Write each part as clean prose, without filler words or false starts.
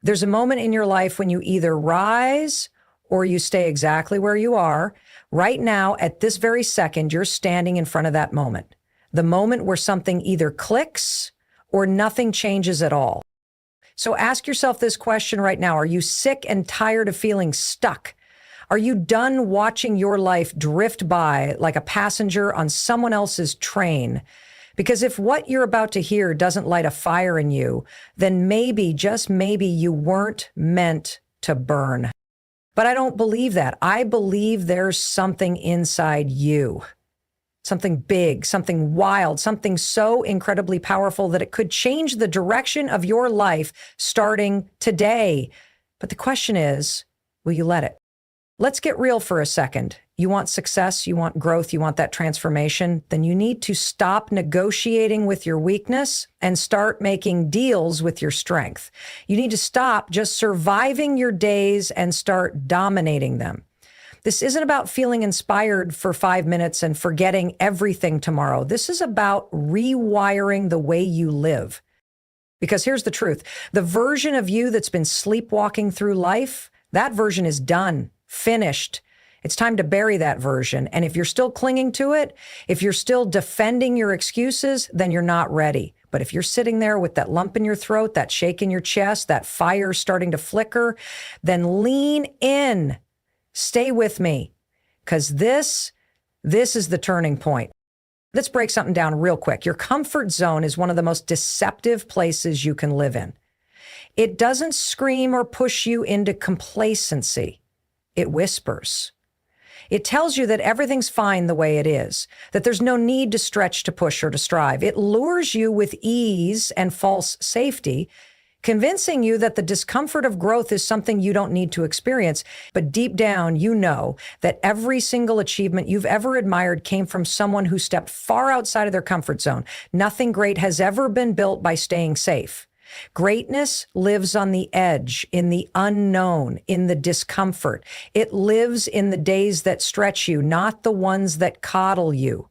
There's a moment in your life when you either rise or you stay exactly where you are. Right now, at this very second, you're standing in front of that moment. The moment where something either clicks or nothing changes at all. So ask yourself this question right now. Are you sick and tired of feeling stuck? Are you done watching your life drift by like a passenger on someone else's train? Because if what you're about to hear doesn't light a fire in you, then maybe, just maybe, you weren't meant to burn. But I don't believe that. I believe there's something inside you. Something big, something wild, something so incredibly powerful that it could change the direction of your life starting today. But the question is, will you let it? Let's get real for a second. You want success, you want growth, you want that transformation, then you need to stop negotiating with your weakness and start making deals with your strength. You need to stop just surviving your days and start dominating them. This isn't about feeling inspired for 5 minutes and forgetting everything tomorrow. This is about rewiring the way you live. Because here's the truth. The version of you that's been sleepwalking through life, that version is done, finished. It's time to bury that version. And if you're still clinging to it, if you're still defending your excuses, then you're not ready. But if you're sitting there with that lump in your throat, that shake in your chest, that fire starting to flicker, then lean in. Stay with me, because this is the turning point. Let's break something down real quick. Your comfort zone is one of the most deceptive places you can live in. It doesn't scream or push you into complacency. It whispers. It tells you that everything's fine the way it is, that there's no need to stretch, to push, or to strive. It lures you with ease and false safety, convincing you that the discomfort of growth is something you don't need to experience. But deep down, you know that every single achievement you've ever admired came from someone who stepped far outside of their comfort zone. Nothing great has ever been built by staying safe. Greatness lives on the edge, in the unknown, in the discomfort. It lives in the days that stretch you, not the ones that coddle you.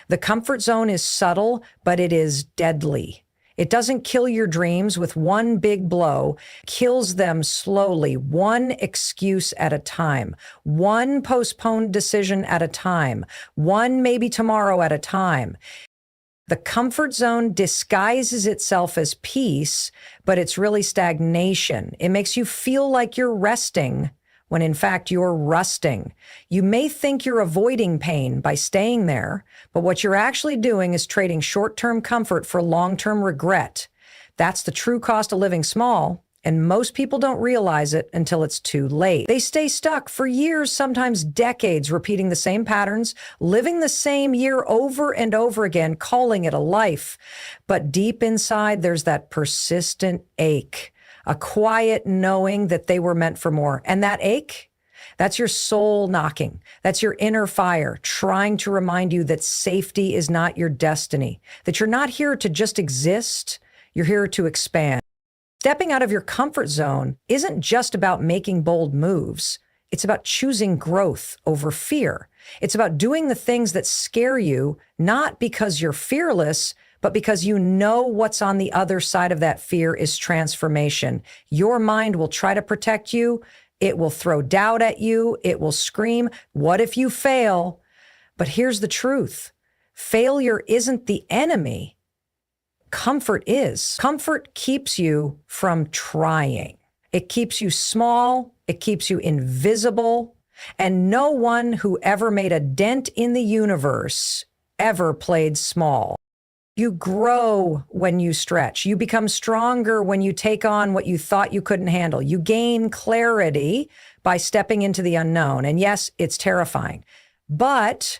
The comfort zone is subtle, but it is deadly. It doesn't kill your dreams with one big blow, kills them slowly, one excuse at a time, one postponed decision at a time, one maybe tomorrow at a time. The comfort zone disguises itself as peace, but it's really stagnation. It makes you feel like you're resting when in fact you're rusting. You may think you're avoiding pain by staying there, but what you're actually doing is trading short-term comfort for long-term regret. That's the true cost of living small, and most people don't realize it until it's too late. They stay stuck for years, sometimes decades, repeating the same patterns, living the same year over and over again, calling it a life. But deep inside, there's that persistent ache, a quiet knowing that they were meant for more. And that ache, that's your soul knocking. That's your inner fire trying to remind you that safety is not your destiny, that you're not here to just exist, you're here to expand. Stepping out of your comfort zone isn't just about making bold moves. It's about choosing growth over fear. It's about doing the things that scare you, not because you're fearless, but because you know what's on the other side of that fear is transformation. Your mind will try to protect you. It will throw doubt at you. It will scream, "What if you fail?" But here's the truth. Failure isn't the enemy. Comfort is. Comfort keeps you from trying. It keeps you small. It keeps you invisible. And no one who ever made a dent in the universe ever played small. You grow when you stretch. You become stronger when you take on what you thought you couldn't handle. You gain clarity by stepping into the unknown. And yes, it's terrifying, but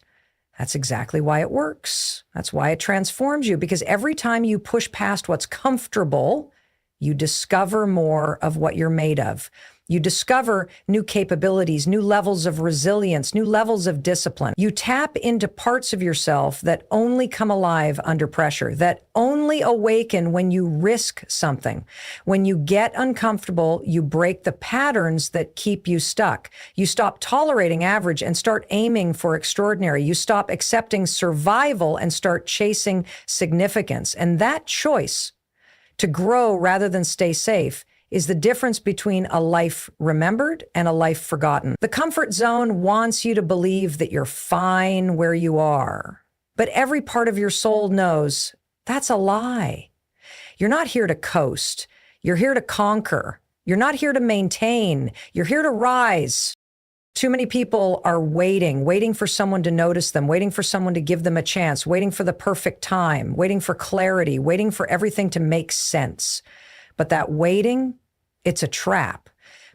that's exactly why it works. That's why it transforms you, because every time you push past what's comfortable, you discover more of what you're made of. You discover new capabilities, new levels of resilience, new levels of discipline. You tap into parts of yourself that only come alive under pressure, that only awaken when you risk something. When you get uncomfortable, you break the patterns that keep you stuck. You stop tolerating average and start aiming for extraordinary. You stop accepting survival and start chasing significance. And that choice to grow rather than stay safe is the difference between a life remembered and a life forgotten. The comfort zone wants you to believe that you're fine where you are, but every part of your soul knows that's a lie. You're not here to coast. You're here to conquer. You're not here to maintain. You're here to rise. Too many people are waiting for someone to notice them, waiting for someone to give them a chance, waiting for the perfect time, waiting for clarity, waiting for everything to make sense. But that waiting, it's a trap,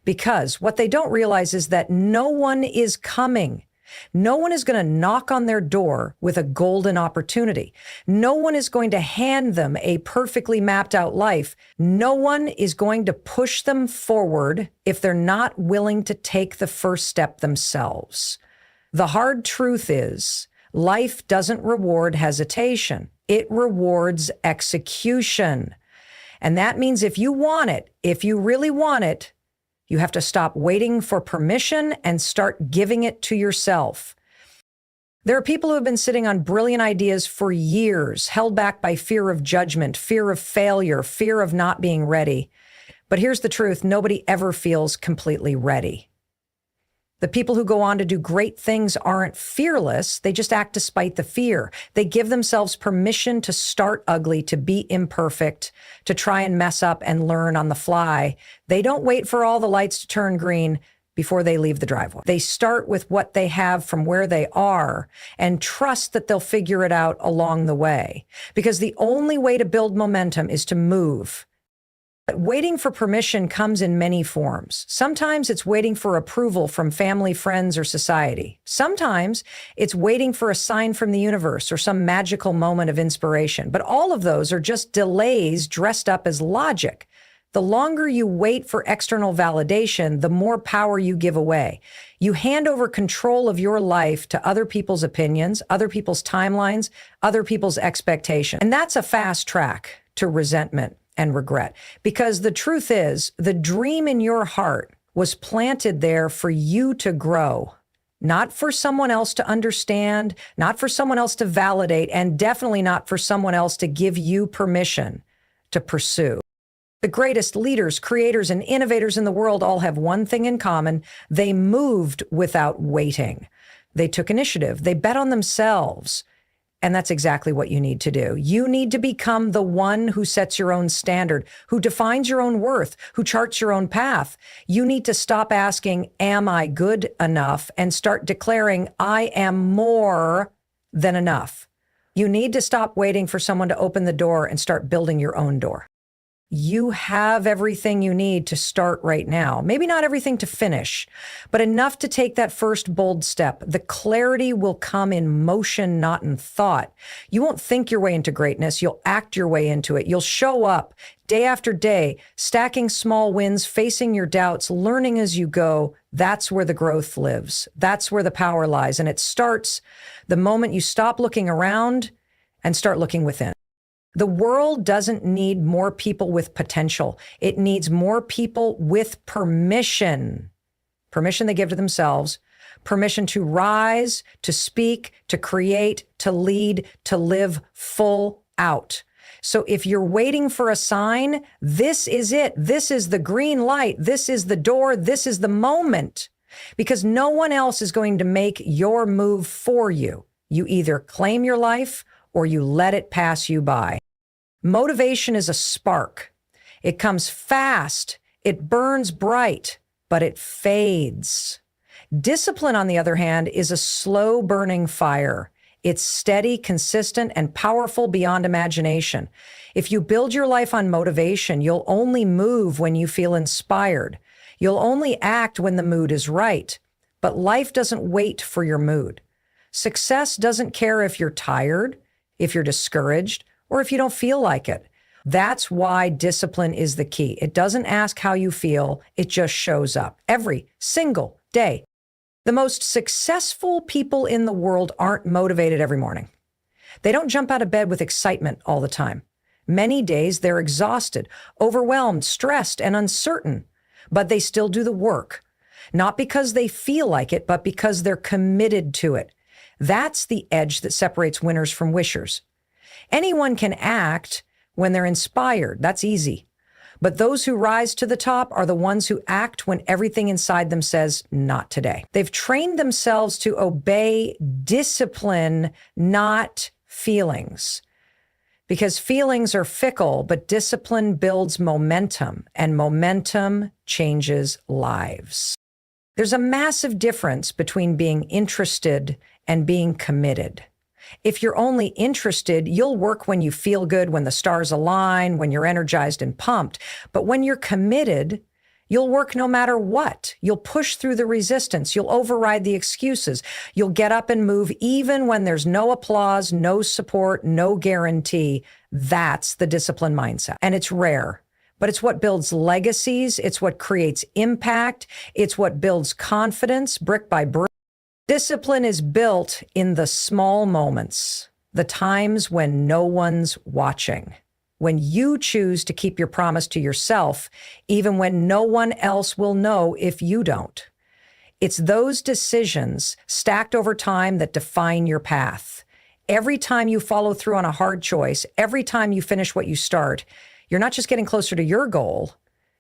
because what they don't realize is that no one is coming. No one is going to knock on their door with a golden opportunity. No one is going to hand them a perfectly mapped out life. No one is going to push them forward if they're not willing to take the first step themselves. The hard truth is, life doesn't reward hesitation. It rewards execution. And that means if you want it, if you really want it, you have to stop waiting for permission and start giving it to yourself. There are people who have been sitting on brilliant ideas for years, held back by fear of judgment, fear of failure, fear of not being ready. But here's the truth, nobody ever feels completely ready. The people who go on to do great things aren't fearless. They just act despite the fear. They give themselves permission to start ugly, to be imperfect, to try and mess up and learn on the fly. They don't wait for all the lights to turn green before they leave the driveway. They start with what they have from where they are and trust that they'll figure it out along the way. Because the only way to build momentum is to move. But waiting for permission comes in many forms. Sometimes it's waiting for approval from family, friends, or society. Sometimes it's waiting for a sign from the universe or some magical moment of inspiration. But all of those are just delays dressed up as logic. The longer you wait for external validation, the more power you give away. You hand over control of your life to other people's opinions, other people's timelines, other people's expectations. And that's a fast track to resentment and regret. Because the truth is, the dream in your heart was planted there for you to grow, not for someone else to understand, not for someone else to validate, and definitely not for someone else to give you permission to pursue. The greatest leaders, creators, and innovators in the world all have one thing in common. They moved without waiting. They took initiative. They bet on themselves. And that's exactly what you need to do. You need to become the one who sets your own standard, who defines your own worth, who charts your own path. You need to stop asking, am I good enough? And start declaring, I am more than enough. You need to stop waiting for someone to open the door and start building your own door. You have everything you need to start right now. Maybe not everything to finish, but enough to take that first bold step. The clarity will come in motion, not in thought. You won't think your way into greatness. You'll act your way into it. You'll show up day after day, stacking small wins, facing your doubts, learning as you go. That's where the growth lives. That's where the power lies. And it starts the moment you stop looking around and start looking within. The world doesn't need more people with potential. It needs more people with permission. Permission they give to themselves, permission to rise, to speak, to create, to lead, to live full out. So if you're waiting for a sign, this is it. This is the green light. This is the door. This is the moment. Because no one else is going to make your move for you. You either claim your life or you let it pass you by. Motivation is a spark. It comes fast, it burns bright, but it fades. Discipline, on the other hand, is a slow burning fire. It's steady, consistent, and powerful beyond imagination. If you build your life on motivation, you'll only move when you feel inspired. You'll only act when the mood is right. But life doesn't wait for your mood. Success doesn't care if you're tired, if you're discouraged, or if you don't feel like it. That's why discipline is the key. It doesn't ask how you feel. It just shows up every single day. The most successful people in the world aren't motivated every morning. They don't jump out of bed with excitement all the time. Many days they're exhausted, overwhelmed, stressed, and uncertain, but they still do the work. Not because they feel like it, but because they're committed to it. That's the edge that separates winners from wishers. Anyone can act when they're inspired. That's easy. But those who rise to the top are the ones who act when everything inside them says, not today. They've trained themselves to obey discipline, not feelings. Because feelings are fickle, but discipline builds momentum, and momentum changes lives. There's a massive difference between being interested and being committed. If you're only interested, you'll work when you feel good, when the stars align, when you're energized and pumped. But when you're committed, you'll work no matter what. You'll push through the resistance. You'll override the excuses. You'll get up and move even when there's no applause, no support, no guarantee. That's the disciplined mindset. And it's rare, but it's what builds legacies. It's what creates impact. It's what builds confidence brick by brick. Discipline is built in the small moments, the times when no one's watching, when you choose to keep your promise to yourself, even when no one else will know if you don't. It's those decisions stacked over time that define your path. Every time you follow through on a hard choice, every time you finish what you start, you're not just getting closer to your goal,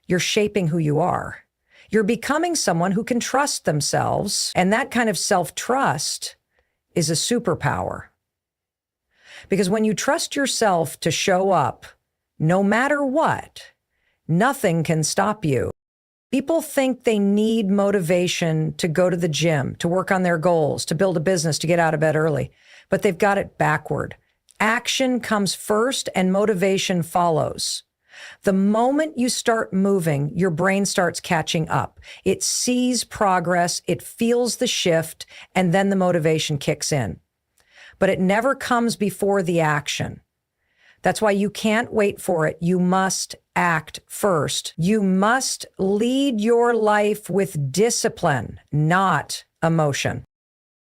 you're shaping who you are. You're becoming someone who can trust themselves, and that kind of self-trust is a superpower. Because when you trust yourself to show up, no matter what, nothing can stop you. People think they need motivation to go to the gym, to work on their goals, to build a business, to get out of bed early, but they've got it backward. Action comes first and motivation follows. The moment you start moving, your brain starts catching up. It sees progress, it feels the shift, and then the motivation kicks in. But it never comes before the action. That's why you can't wait for it. You must act first. You must lead your life with discipline, not emotion.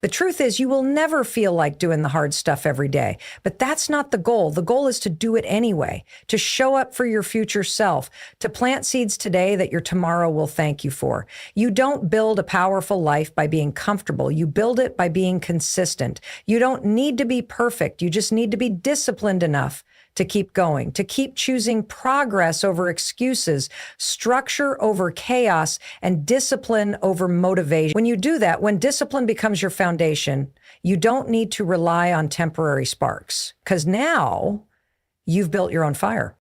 The truth is, you will never feel like doing the hard stuff every day, but that's not the goal. The goal is to do it anyway, to show up for your future self, to plant seeds today that your tomorrow will thank you for. You don't build a powerful life by being comfortable. You build it by being consistent. You don't need to be perfect. You just need to be disciplined enough to keep going, to keep choosing progress over excuses, structure over chaos, and discipline over motivation. When you do that, when discipline becomes your foundation, you don't need to rely on temporary sparks, because now you've built your own fire.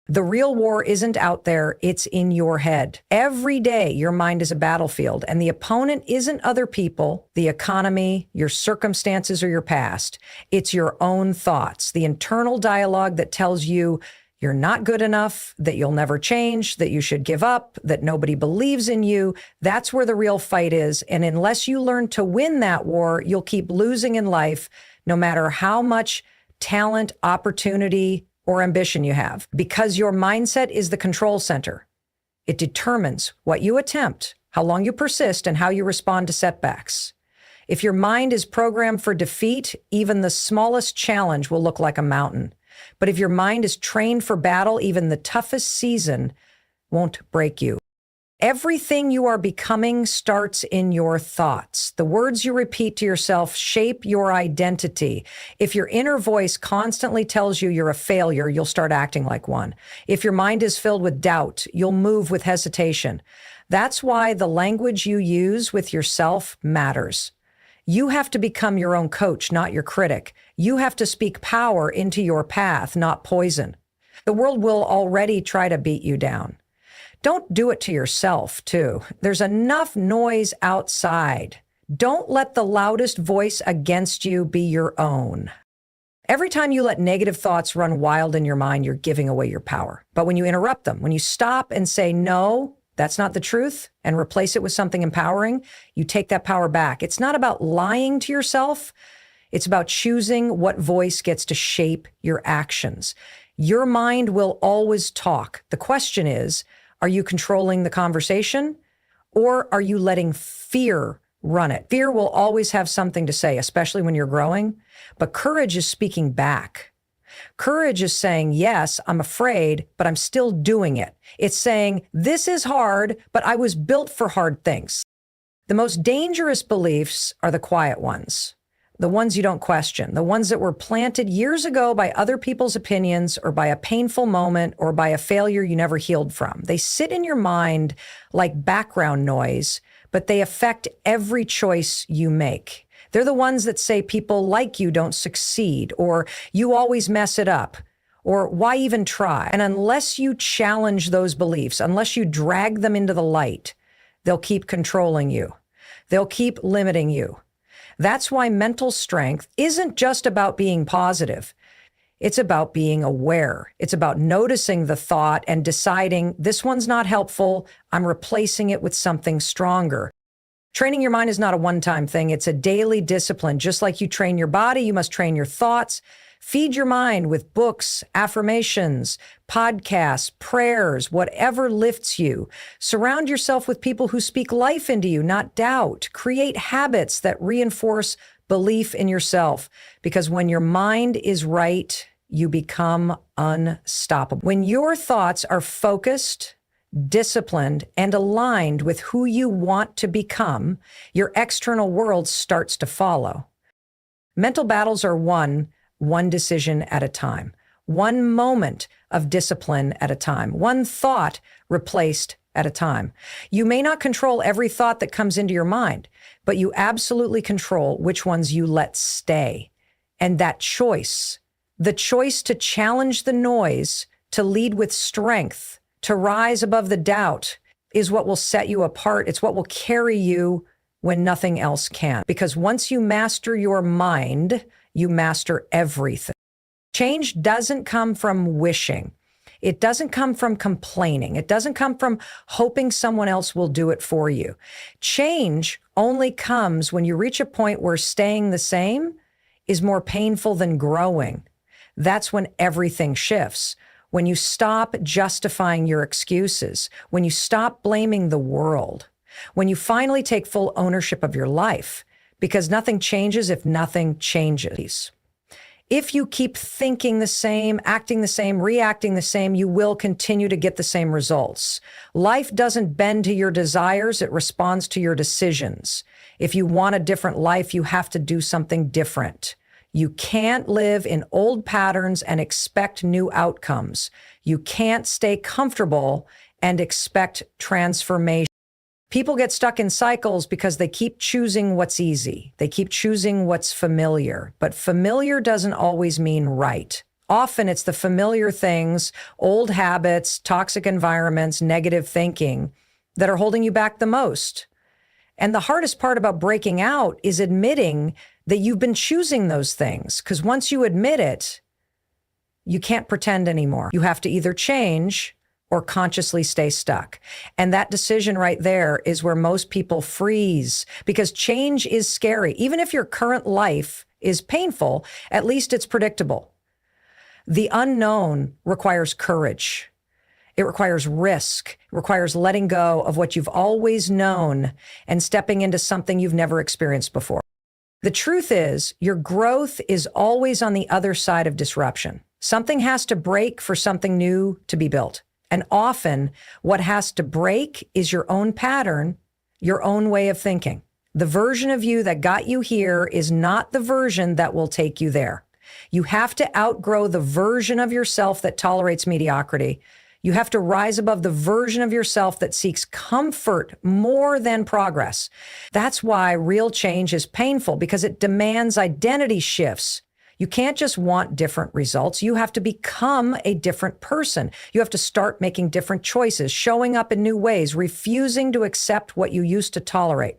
The real war isn't out there, it's in your head. Every day, your mind is a battlefield, and the opponent isn't other people, the economy, your circumstances, or your past. It's your own thoughts, the internal dialogue that tells you you're not good enough, that you'll never change, that you should give up, that nobody believes in you. That's where the real fight is, and unless you learn to win that war, you'll keep losing in life, no matter how much talent, opportunity, or ambition you have, because your mindset is the control center. It determines what you attempt, how long you persist, and how you respond to setbacks. If your mind is programmed for defeat, even the smallest challenge will look like a mountain. But if your mind is trained for battle, even the toughest season won't break you. Everything you are becoming starts in your thoughts. The words you repeat to yourself shape your identity. If your inner voice constantly tells you you're a failure, you'll start acting like one. If your mind is filled with doubt, you'll move with hesitation. That's why the language you use with yourself matters. You have to become your own coach, not your critic. You have to speak power into your path, not poison. The world will already try to beat you down. Don't do it to yourself, too. There's enough noise outside. Don't let the loudest voice against you be your own. Every time you let negative thoughts run wild in your mind, you're giving away your power. But when you interrupt them, when you stop and say, no, that's not the truth, and replace it with something empowering, you take that power back. It's not about lying to yourself. It's about choosing what voice gets to shape your actions. Your mind will always talk. The question is, are you controlling the conversation, or are you letting fear run it? Fear will always have something to say, especially when you're growing, but courage is speaking back. Courage is saying, yes, I'm afraid, but I'm still doing it. It's saying, this is hard, but I was built for hard things. The most dangerous beliefs are the quiet ones. the ones you don't question, the ones that were planted years ago by other people's opinions or by a painful moment or by a failure you never healed from. They sit in your mind like background noise, but they affect every choice you make. They're the ones that say people like you don't succeed, or you always mess it up, or why even try? And unless you challenge those beliefs, unless you drag them into the light, they'll keep controlling you. They'll keep limiting you. That's why mental strength isn't just about being positive. It's about being aware. It's about noticing the thought and deciding this one's not helpful. I'm replacing it with something stronger. Training your mind is not a one-time thing. It's a daily discipline. Just like you train your body, you must train your thoughts. Feed your mind with books, affirmations, podcasts, prayers, whatever lifts you. Surround yourself with people who speak life into you, not doubt. Create habits that reinforce belief in yourself. Because when your mind is right, you become unstoppable. When your thoughts are focused, disciplined, and aligned with who you want to become, your external world starts to follow. Mental battles are won one decision at a time, one moment of discipline at a time, one thought replaced at a time. You may not control every thought that comes into your mind, but you absolutely control which ones you let stay. And that choice, the choice to challenge the noise, to lead with strength, to rise above the doubt, is what will set you apart. It's what will carry you when nothing else can. Because once you master your mind, you master everything. Change doesn't come from wishing. It doesn't come from complaining. It doesn't come from hoping someone else will do it for you. Change only comes when you reach a point where staying the same is more painful than growing. That's when everything shifts. When you stop justifying your excuses, when you stop blaming the world, when you finally take full ownership of your life, because nothing changes if nothing changes. If you keep thinking the same, acting the same, reacting the same, you will continue to get the same results. Life doesn't bend to your desires, it responds to your decisions. If you want a different life, you have to do something different. You can't live in old patterns and expect new outcomes. You can't stay comfortable and expect transformation. People get stuck in cycles because they keep choosing what's easy. They keep choosing what's familiar. But familiar doesn't always mean right. Often it's the familiar things, old habits, toxic environments, negative thinking that are holding you back the most. And the hardest part about breaking out is admitting that you've been choosing those things. Because once you admit it, you can't pretend anymore. You have to either change or consciously stay stuck. And that decision right there is where most people freeze, because change is scary. Even if your current life is painful, at least it's predictable. The unknown requires courage. It requires risk. It requires letting go of what you've always known and stepping into something you've never experienced before. The truth is, your growth is always on the other side of disruption. Something has to break for something new to be built. And often what has to break is your own pattern, your own way of thinking. The version of you that got you here is not the version that will take you there. You have to outgrow the version of yourself that tolerates mediocrity. You have to rise above the version of yourself that seeks comfort more than progress. That's why real change is painful, because it demands identity shifts. You can't just want different results. You have to become a different person. You have to start making different choices, showing up in new ways, refusing to accept what you used to tolerate.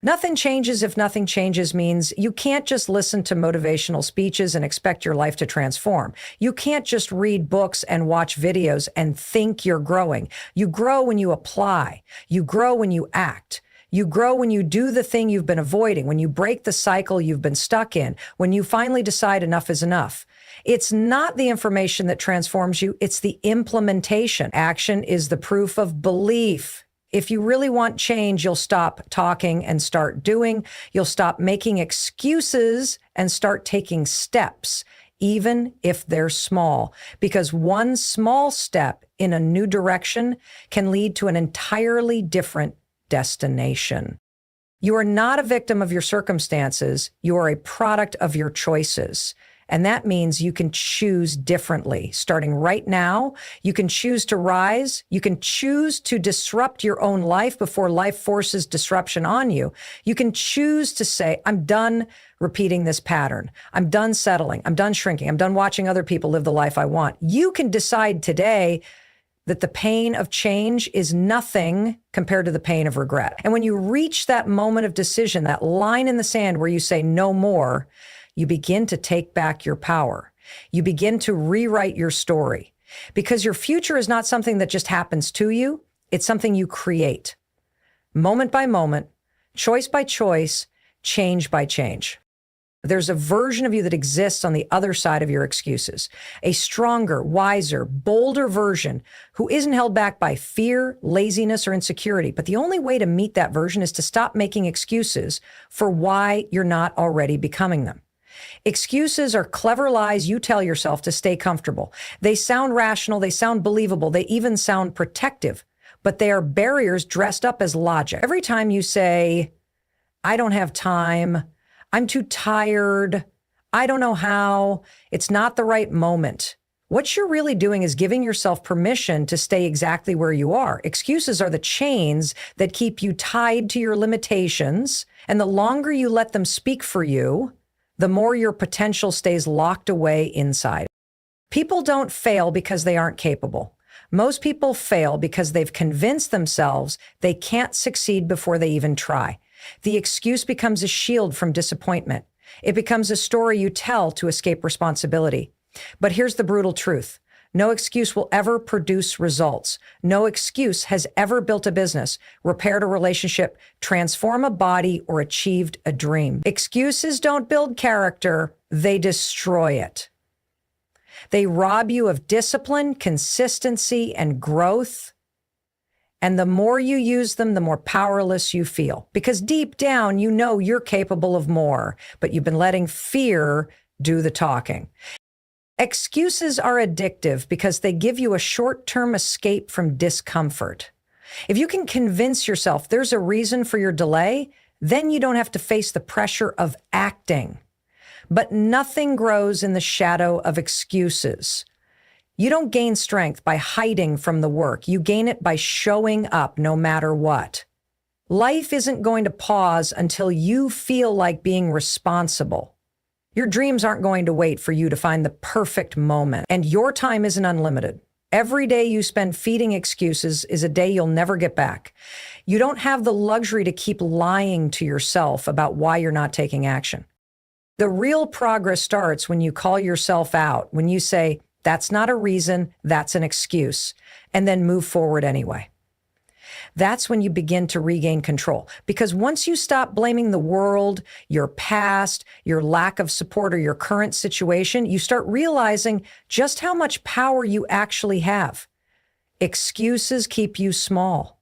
Nothing changes if nothing changes means you can't just listen to motivational speeches and expect your life to transform. You can't just read books and watch videos and think you're growing. You grow when you apply. You grow when you act. You grow when you do the thing you've been avoiding, when you break the cycle you've been stuck in, when you finally decide enough is enough. It's not the information that transforms you, it's the implementation. Action is the proof of belief. If you really want change, you'll stop talking and start doing. You'll stop making excuses and start taking steps, even if they're small, because one small step in a new direction can lead to an entirely different destination. You are not a victim of your circumstances. You are a product of your choices. And that means you can choose differently. Starting right now, you can choose to rise. You can choose to disrupt your own life before life forces disruption on you. You can choose to say, I'm done repeating this pattern. I'm done settling. I'm done shrinking. I'm done watching other people live the life I want. You can decide today that the pain of change is nothing compared to the pain of regret. And when you reach that moment of decision, that line in the sand where you say no more, you begin to take back your power. You begin to rewrite your story, because your future is not something that just happens to you. It's something you create moment by moment, choice by choice, change by change. There's a version of you that exists on the other side of your excuses, a stronger, wiser, bolder version who isn't held back by fear, laziness, or insecurity. But the only way to meet that version is to stop making excuses for why you're not already becoming them. Excuses are clever lies you tell yourself to stay comfortable. They sound rational, they sound believable, they even sound protective, but they are barriers dressed up as logic. Every time you say, I don't have time, I'm too tired, I don't know how, it's not the right moment, what you're really doing is giving yourself permission to stay exactly where you are. Excuses are the chains that keep you tied to your limitations, and the longer you let them speak for you, the more your potential stays locked away inside. People don't fail because they aren't capable. Most people fail because they've convinced themselves they can't succeed before they even try. The excuse becomes a shield from disappointment. It becomes a story you tell to escape responsibility. But here's the brutal truth. No excuse will ever produce results. No excuse has ever built a business, repaired a relationship, transformed a body, or achieved a dream. Excuses don't build character, they destroy it. They rob you of discipline, consistency, and growth. And the more you use them, the more powerless you feel. Because deep down, you know you're capable of more, but you've been letting fear do the talking. Excuses are addictive because they give you a short-term escape from discomfort. If you can convince yourself there's a reason for your delay, then you don't have to face the pressure of acting. But nothing grows in the shadow of excuses. You don't gain strength by hiding from the work. You gain it by showing up no matter what. Life isn't going to pause until you feel like being responsible. Your dreams aren't going to wait for you to find the perfect moment, and your time isn't unlimited. Every day you spend feeding excuses is a day you'll never get back. You don't have the luxury to keep lying to yourself about why you're not taking action. The real progress starts when you call yourself out, when you say, that's not a reason, that's an excuse, and then move forward anyway. That's when you begin to regain control. Because once you stop blaming the world, your past, your lack of support, or your current situation, you start realizing just how much power you actually have. Excuses keep you small.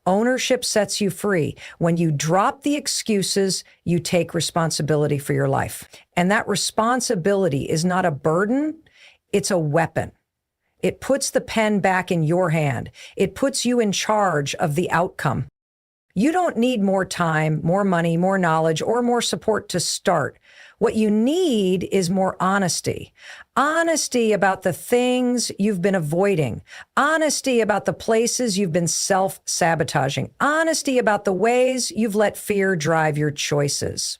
Ownership sets you free. When you drop the excuses, you take responsibility for your life. And that responsibility is not a burden, it's a weapon. It puts the pen back in your hand. It puts you in charge of the outcome. You don't need more time, more money, more knowledge, or more support to start. What you need is more honesty. Honesty about the things you've been avoiding. Honesty about the places you've been self-sabotaging. Honesty about the ways you've let fear drive your choices.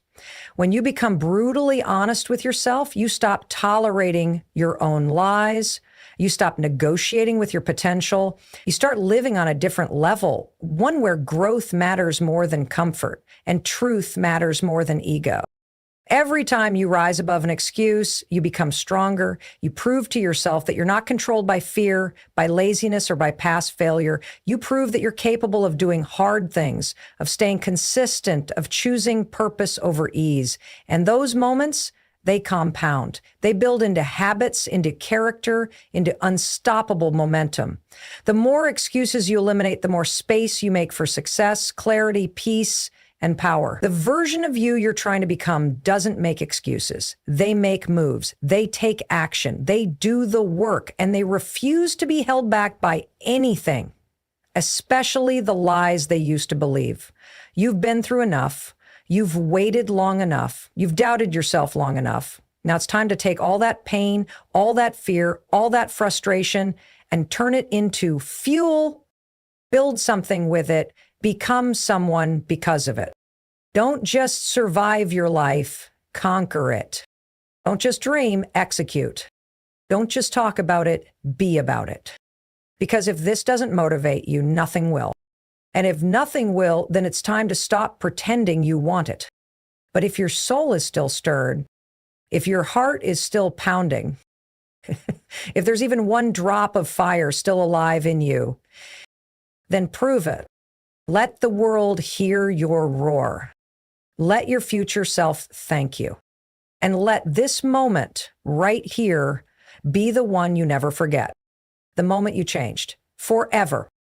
When you become brutally honest with yourself, you stop tolerating your own lies. You stop negotiating with your potential. You start living on a different level, one where growth matters more than comfort and truth matters more than ego. Every time you rise above an excuse, you become stronger. You prove to yourself that you're not controlled by fear, by laziness, or by past failure. You prove that you're capable of doing hard things, of staying consistent, of choosing purpose over ease. And those moments, they compound. They build into habits, into character, into unstoppable momentum. The more excuses you eliminate, the more space you make for success, clarity, peace, and power. The version of you you're trying to become doesn't make excuses. They make moves. They take action. They do the work, and they refuse to be held back by anything. especially the lies they used to believe. You've been through enough. You've waited long enough. You've doubted yourself long enough. Now it's time to take all that pain, all that fear, all that frustration, and turn it into fuel, build something with it, become someone because of it. Don't just survive your life, conquer it. Don't just dream, execute. Don't just talk about it, be about it. Because if this doesn't motivate you, nothing will. And if nothing will, then it's time to stop pretending you want it. But if your soul is still stirred, if your heart is still pounding, if there's even one drop of fire still alive in you, then prove it. Let the world hear your roar. Let your future self thank you. And let this moment right here be the one you never forget. The moment you changed forever.